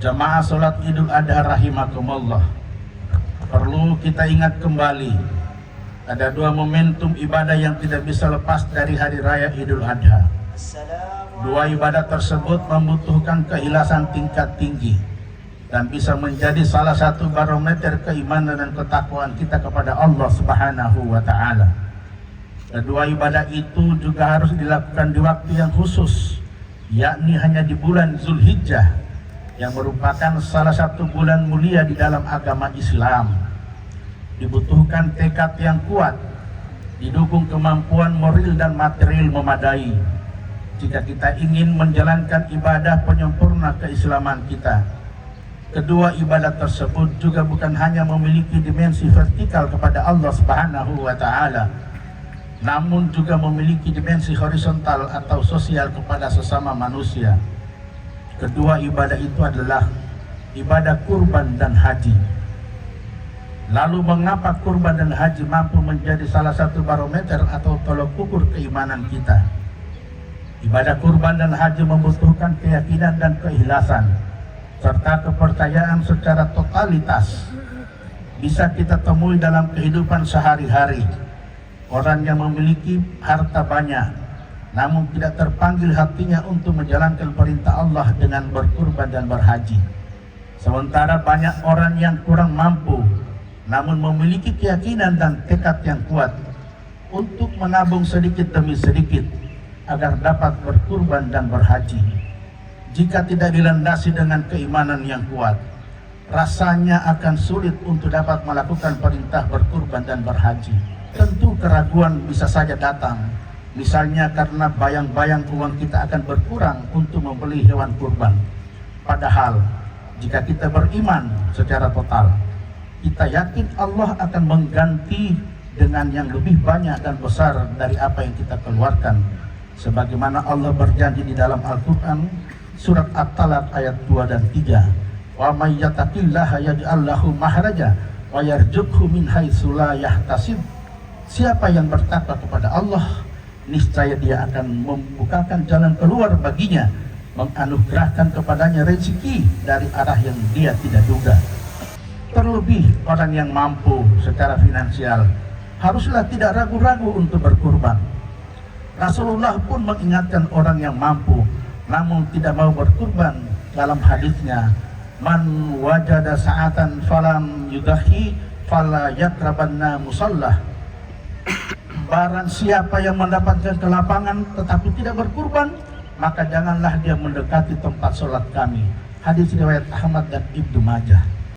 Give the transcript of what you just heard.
Jamaah sholat Idul Adha rahimakumullah, perlu kita ingat kembali ada dua momentum ibadah yang tidak bisa lepas dari hari raya Idul Adha. Dua ibadah tersebut membutuhkan keikhlasan tingkat tinggi dan bisa menjadi salah satu barometer keimanan dan ketakwaan kita kepada Allah Subhanahu wa Ta'ala. Kedua ibadah itu juga harus dilakukan di waktu yang khusus, yakni hanya di bulan Zulhijjah, yang merupakan salah satu bulan mulia di dalam agama Islam. Dibutuhkan tekad yang kuat, didukung kemampuan moral dan material memadai, jika kita ingin menjalankan ibadah penyempurna keislaman kita. Kedua ibadah tersebut juga bukan hanya memiliki dimensi vertikal kepada Allah Subhanahu wa Ta'ala, namun juga memiliki dimensi horizontal atau sosial kepada sesama manusia. Kedua ibadah itu adalah ibadah kurban dan haji. Lalu mengapa kurban dan haji mampu menjadi salah satu barometer atau tolok ukur keimanan kita? Ibadah kurban dan haji membutuhkan keyakinan dan keikhlasan serta kepercayaan secara totalitas. Bisa kita temui dalam kehidupan sehari-hari. Orang yang memiliki harta banyak namun tidak terpanggil hatinya untuk menjalankan perintah Allah dengan berkurban dan berhaji. Sementara banyak orang yang kurang mampu namun memiliki keyakinan dan tekad yang kuat untuk menabung sedikit demi sedikit agar dapat berkurban dan berhaji. Jika tidak dilandasi dengan keimanan yang kuat, rasanya akan sulit untuk dapat melakukan perintah berkurban dan berhaji. Tentu keraguan bisa saja datang, misalnya karena bayang-bayang uang kita akan berkurang untuk membeli hewan kurban. Padahal jika kita beriman secara total, kita yakin Allah akan mengganti dengan yang lebih banyak dan besar dari apa yang kita keluarkan. Sebagaimana Allah berjanji di dalam Al-Quran, surat At-Talaq ayat 2 dan 3. Wa may yattaqillaha yaj'al lahu mahraja wa yarzuqhu min haitsu la yahtasib. Siapa yang bertakwa kepada Allah, niscaya dia akan membukakan jalan keluar baginya, menganugerahkan kepadanya rezeki dari arah yang dia tidak duga. Terlebih orang yang mampu secara finansial haruslah tidak ragu-ragu untuk berkurban. Rasulullah pun mengingatkan orang yang mampu namun tidak mau berkurban dalam hadisnya, man wajada sa'atan falam yudahi fala yakrabanna musallah. Barang siapa yang mendapatkan kelapangan tetapi tidak berkurban, maka janganlah dia mendekati tempat sholat kami. Hadis riwayat Ahmad dan Ibnu Majah.